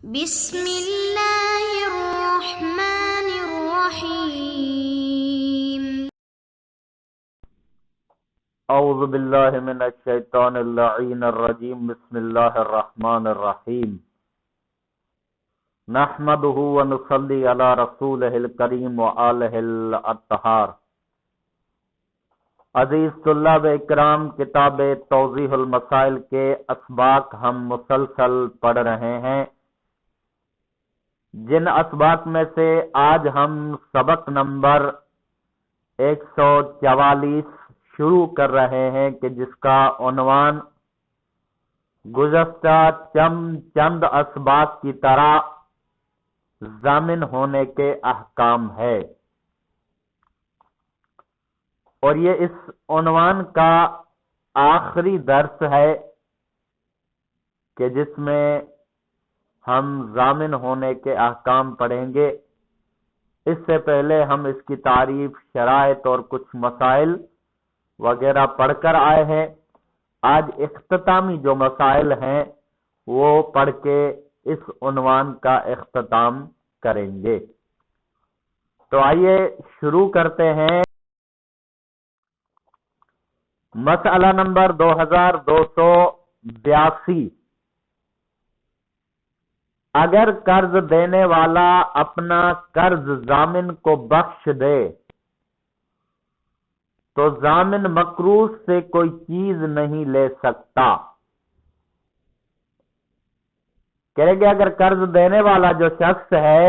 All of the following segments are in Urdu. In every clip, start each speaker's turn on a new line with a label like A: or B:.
A: بسم اللہ الرحمن الرحیم۔
B: اعوذ باللہ من الشیطان اللعین الرجیم، بسم اللہ الرحمن الرحیم۔ نحمده ونصلی علی رسولہ الکریم وآلہ الاطہار۔ عزیز طلاب اکرام، کتاب توضیح المسائل کے اسباق ہم مسلسل پڑھ رہے ہیں، جن اسباق میں سے آج ہم سبق نمبر 144 شروع کر رہے ہیں کہ جس کا عنوان گزشتہ چند اسباق کی طرح ضامن ہونے کے احکام ہے، اور یہ اس عنوان کا آخری درس ہے کہ جس میں ہم ضامن ہونے کے احکام پڑھیں گے۔ اس سے پہلے ہم اس کی تعریف، شرائط اور کچھ مسائل وغیرہ پڑھ کر آئے ہیں۔ آج اختتامی جو مسائل ہیں وہ پڑھ کے اس عنوان کا اختتام کریں گے۔ تو آئیے شروع کرتے ہیں۔ مسئلہ نمبر 2282۔ اگر قرض دینے والا اپنا قرض ضامن کو بخش دے تو ضامن مقروض سے کوئی چیز نہیں لے سکتا۔ کہے گا اگر قرض دینے والا جو شخص ہے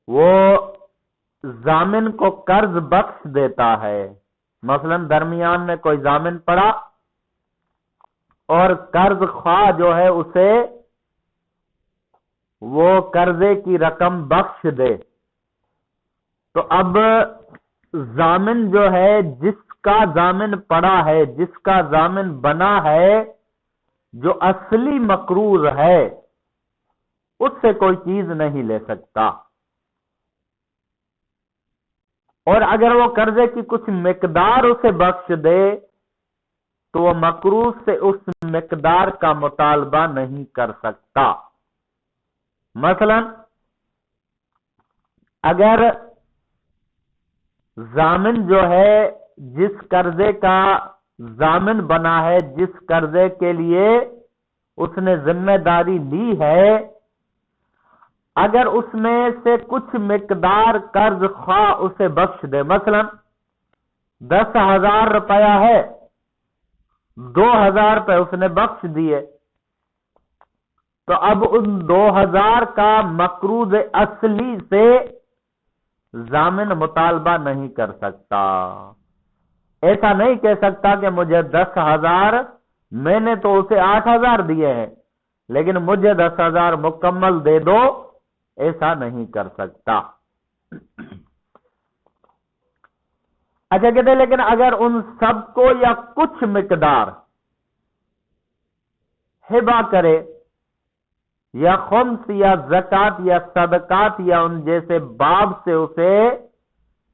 B: وہ ضامن کو قرض بخش دیتا ہے، مثلا درمیان میں کوئی ضامن پڑا اور قرض خواہ جو ہے اسے وہ قرضے کی رقم بخش دے، تو اب ضامن جو ہے جس کا ضامن پڑا ہے، جس کا ضامن بنا ہے، جو اصلی مقروض ہے، اس سے کوئی چیز نہیں لے سکتا۔ اور اگر وہ قرضے کی کچھ مقدار اسے بخش دے تو وہ مقروض سے اس مقدار کا مطالبہ نہیں کر سکتا۔ مثلا اگر ضامن جو ہے جس قرضے کا ضامن بنا ہے، جس قرضے کے لیے اس نے ذمہ داری لی ہے، اگر اس میں سے کچھ مقدار قرض خواہ اسے بخش دے، مثلا 10,000 روپیہ ہے، 2,000 روپے اس نے بخش دیے، تو اب ان 2,000 کا مقروض اصلی سے ضامن مطالبہ نہیں کر سکتا۔ ایسا نہیں کہہ سکتا کہ مجھے 10,000، میں نے تو اسے 8,000 دیے ہیں لیکن مجھے 10,000 مکمل دے دو، ایسا نہیں کر سکتا۔ اچھا کہتے ہیں لیکن اگر ان سب کو یا کچھ مقدار ہبہ کرے، یا خمس یا زکوٰۃ یا صدقات یا ان جیسے باب سے اسے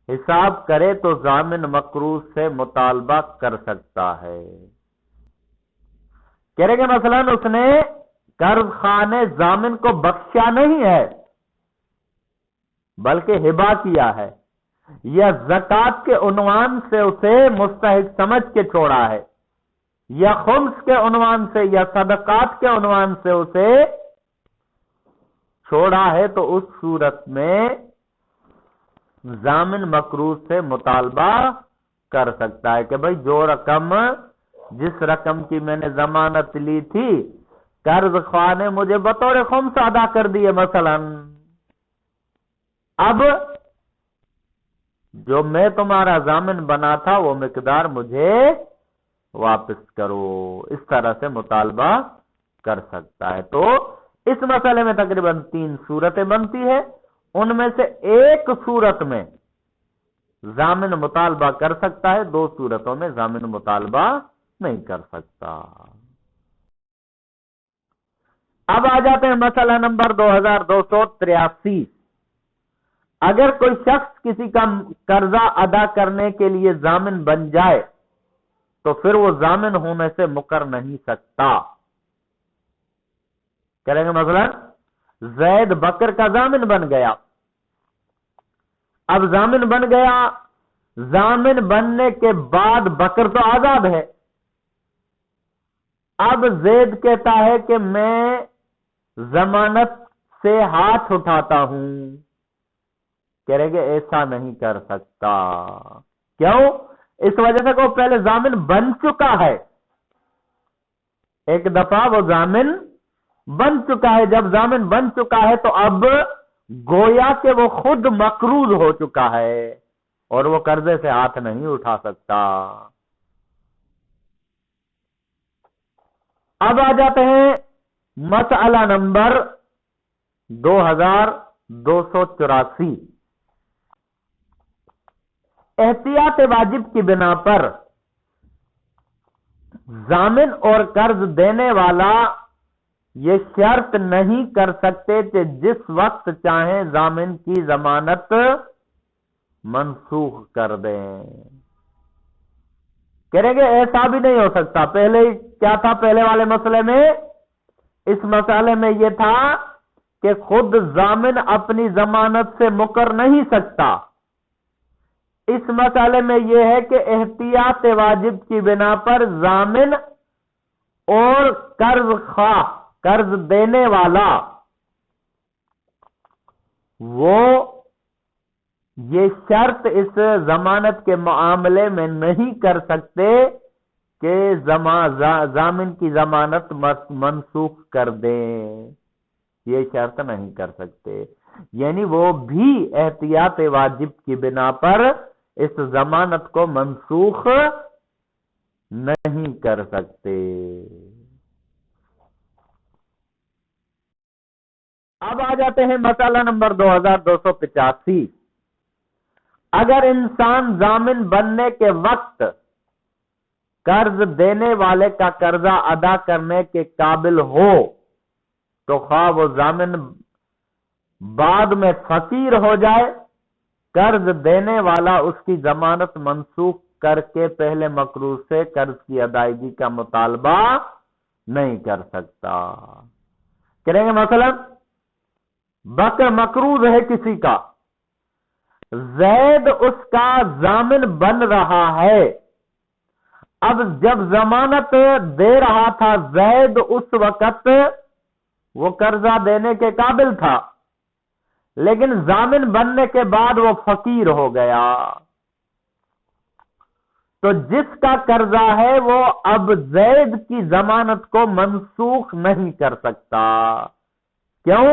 B: حساب کرے تو ضامن مقروض سے مطالبہ کر سکتا ہے۔ کہہ رہے کہ مثلا اس نے قرض خواہ نے ضامن کو بخشا نہیں ہے بلکہ ہبہ کیا ہے، یا زکوٰۃ کے عنوان سے اسے مستحق سمجھ کے چھوڑا ہے، یا خمس کے عنوان سے یا صدقات کے عنوان سے اسے چھوڑا ہے، تو اس صورت میں ضامن مقروض سے مطالبہ کر سکتا ہے کہ بھئی جو رقم، جس رقم کی میں نے ضمانت لی تھی، قرض خواہ نے مجھے بطور خمس ادا کر دیے مثلا، اب جو میں تمہارا ضامن بنا تھا وہ مقدار مجھے واپس کرو، اس طرح سے مطالبہ کر سکتا ہے۔ تو اس مسئلے میں تقریباً 3 صورتیں بنتی ہے، ان میں سے ایک صورت میں ضامن مطالبہ کر سکتا ہے، 2 صورتوں میں ضامن مطالبہ نہیں کر سکتا۔ اب آ جاتے ہیں مسئلہ نمبر 2283۔ اگر کوئی شخص کسی کا قرضہ ادا کرنے کے لیے ضامن بن جائے تو پھر وہ ضامن ہونے سے مکر نہیں سکتا۔ کہیں گے مثلا زید بکر کا ضامن بن گیا. اب ضامن بن گیا, ضامن بننے کے بعد بکر تو آزاد ہے. اب زید کہتا ہے کہ میں ضمانت سے ہاتھ اٹھاتا ہوں. کہہ رہے کہ ایسا نہیں کر سکتا. کیوں؟ اس وجہ سے کہ وہ پہلے ضامن بن چکا ہے. ایک دفعہ وہ ضامن بن چکا ہے. جب ضامن بن چکا ہے تو اب گویا کہ وہ خود مقروض ہو چکا ہے اور وہ قرضے سے ہاتھ نہیں اٹھا سکتا. اب آ جاتے ہیں مسئلہ نمبر 2284. احتیاط واجب کی بنا پر ضامن اور قرض دینے والا یہ شرط نہیں کر سکتے کہ جس وقت چاہیں ضامن کی ضمانت منسوخ کر دیں. کہہ رہے کہ ایسا بھی نہیں ہو سکتا. پہلے کیا تھا؟ پہلے والے مسئلے میں, اس مسئلے میں یہ تھا کہ خود ضامن اپنی ضمانت سے مکر نہیں سکتا. اس مسئلے میں یہ ہے کہ احتیاط واجب کی بنا پر ضامن اور قرض خواہ, قرض دینے والا, وہ یہ شرط اس ضمانت کے معاملے میں نہیں کر سکتے کہ ضامن کی ضمانت منسوخ کر دیں. یہ شرط نہیں کر سکتے. یعنی وہ بھی احتیاط واجب کی بنا پر اس ضمانت کو منسوخ نہیں کر سکتے. اب آ جاتے ہیں مسئلہ نمبر 2285. اگر انسان ضامن بننے کے وقت قرض دینے والے کا قرضہ ادا کرنے کے قابل ہو تو خواہ وہ ضامن بعد میں فقیر ہو جائے, قرض دینے والا اس کی ضمانت منسوخ کر کے پہلے مقروض سے قرض کی ادائیگی کا مطالبہ نہیں کر سکتا. کہیں گے مثلا بکر مقروض ہے کسی کا, زید اس کا ضامن بن رہا ہے. اب جب ضمانت دے رہا تھا زید اس وقت وہ قرضہ دینے کے قابل تھا, لیکن ضامن بننے کے بعد وہ فقیر ہو گیا. تو جس کا قرضہ ہے وہ اب زید کی ضمانت کو منسوخ نہیں کر سکتا. کیوں؟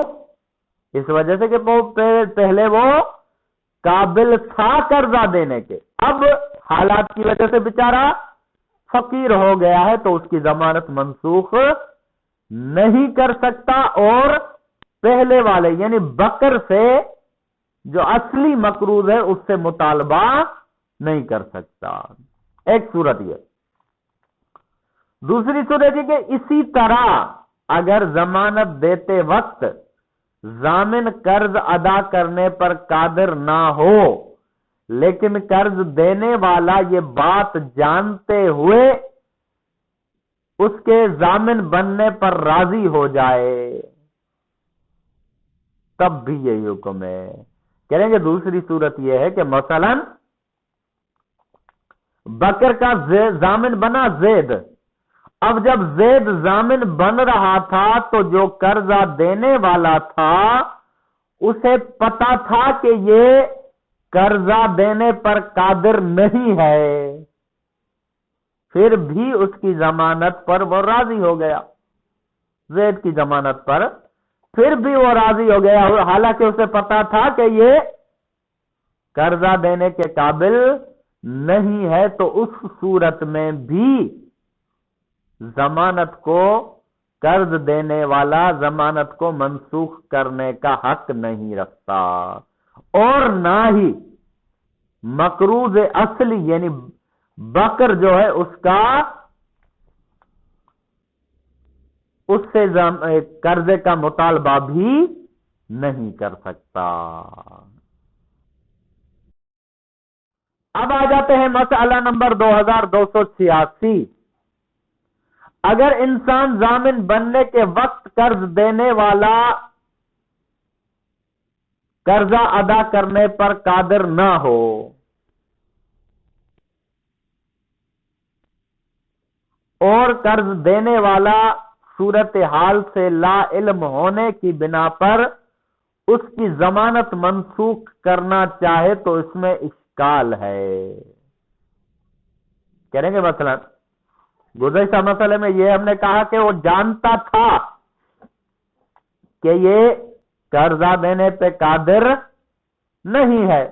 B: اس وجہ سے کہ وہ پہلے وہ قابل تھا قرضہ دینے کے, اب حالات کی وجہ سے بیچارہ فقیر ہو گیا ہے تو اس کی ضمانت منسوخ نہیں کر سکتا, اور پہلے والے یعنی بکر سے جو اصلی مقروض ہے اس سے مطالبہ نہیں کر سکتا. ایک صورت یہ. دوسری صورت یہ کہ اسی طرح اگر ضمانت دیتے وقت ضامن قرض ادا کرنے پر قادر نہ ہو, لیکن قرض دینے والا یہ بات جانتے ہوئے اس کے ضامن بننے پر راضی ہو جائے, تب بھی یہی حکم ہے. کہیں گے دوسری صورت یہ ہے کہ مثلا بکر کا ضامن بنا زید. اب جب زید ضامن بن رہا تھا تو جو قرضہ دینے والا تھا اسے پتا تھا کہ یہ قرضہ دینے پر قادر نہیں ہے, پھر بھی اس کی ضمانت پر وہ راضی ہو گیا. زید کی ضمانت پر پھر بھی وہ راضی ہو گیا, حالانکہ اسے پتا تھا کہ یہ قرضہ دینے کے قابل نہیں ہے. تو اس صورت میں بھی ضمانت کو, قرض دینے والا ضمانت کو منسوخ کرنے کا حق نہیں رکھتا, اور نہ ہی مقروض اصلی یعنی بکر جو ہے اس کا اس سے قرضے کا مطالبہ بھی نہیں کر سکتا. اب آ جاتے ہیں مسئلہ نمبر 2286. اگر انسان ضامن بننے کے وقت قرض دینے والا قرضہ ادا کرنے پر قادر نہ ہو اور قرض دینے والا صورتحال سے لا علم ہونے کی بنا پر اس کی ضمانت منسوخ کرنا چاہے تو اس میں اشکال ہے. کریں گے مثلا گزشتہ مسئلے میں یہ ہم نے کہا کہ وہ جانتا تھا کہ یہ قرضہ دینے پہ قادر نہیں ہے.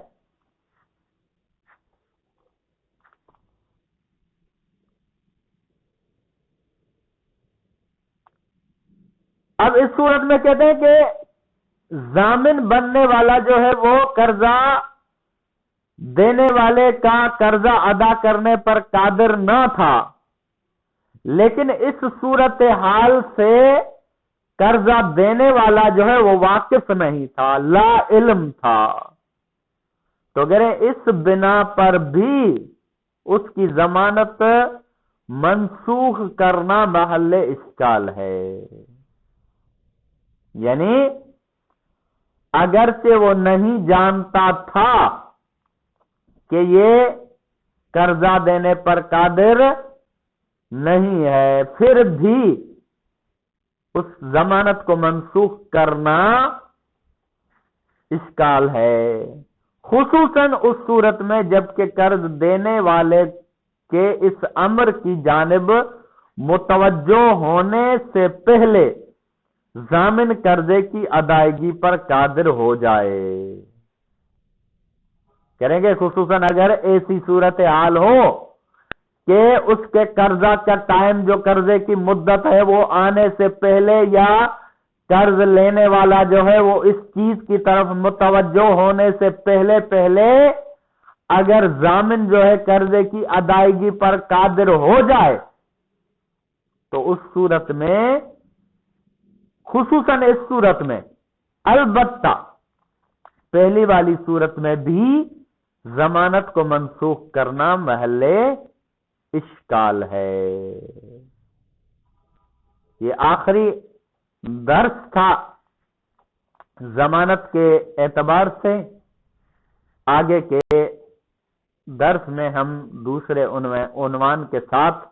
B: اب اس صورت میں کہتے ہیں کہ ضامن بننے والا جو ہے وہ قرضہ دینے والے کا قرضہ ادا کرنے پر قادر نہ تھا، لیکن اس صورت حال سے قرضہ دینے والا جو ہے وہ واقف نہیں تھا، لا علم تھا. تو کہہ رہے اس بنا پر بھی اس کی ضمانت منسوخ کرنا محل اشکال ہے. یعنی اگرچہ وہ نہیں جانتا تھا کہ یہ قرضہ دینے پر قادر نہیں ہے، پھر بھی اس ضمانت کو منسوخ کرنا اشکال ہے، خصوصاً اس صورت میں جبکہ قرض دینے والے کے اس امر کی جانب متوجہ ہونے سے پہلے ضامن قرضے کی ادائیگی پر قادر ہو جائے. کریں گے خصوصاً اگر ایسی صورتحال ہو کہ اس کے قرضہ کا ٹائم جو قرضے کی مدت ہے وہ آنے سے پہلے یا قرض لینے والا جو ہے وہ اس چیز کی طرف متوجہ ہونے سے پہلے اگر ضامن جو ہے قرضے کی ادائیگی پر قادر ہو جائے تو اس صورت میں، خصوصاً اس صورت میں، البتہ پہلی والی صورت میں بھی ضمانت کو منسوخ کرنا محل اشکال ہے. یہ آخری درس تھا ضمانت کے اعتبار سے. آگے کے درس میں ہم دوسرے عنوان کے ساتھ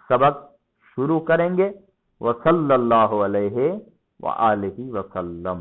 B: سبق شروع کریں گے. وصلی اللہ علیہ وآلہ وسلم.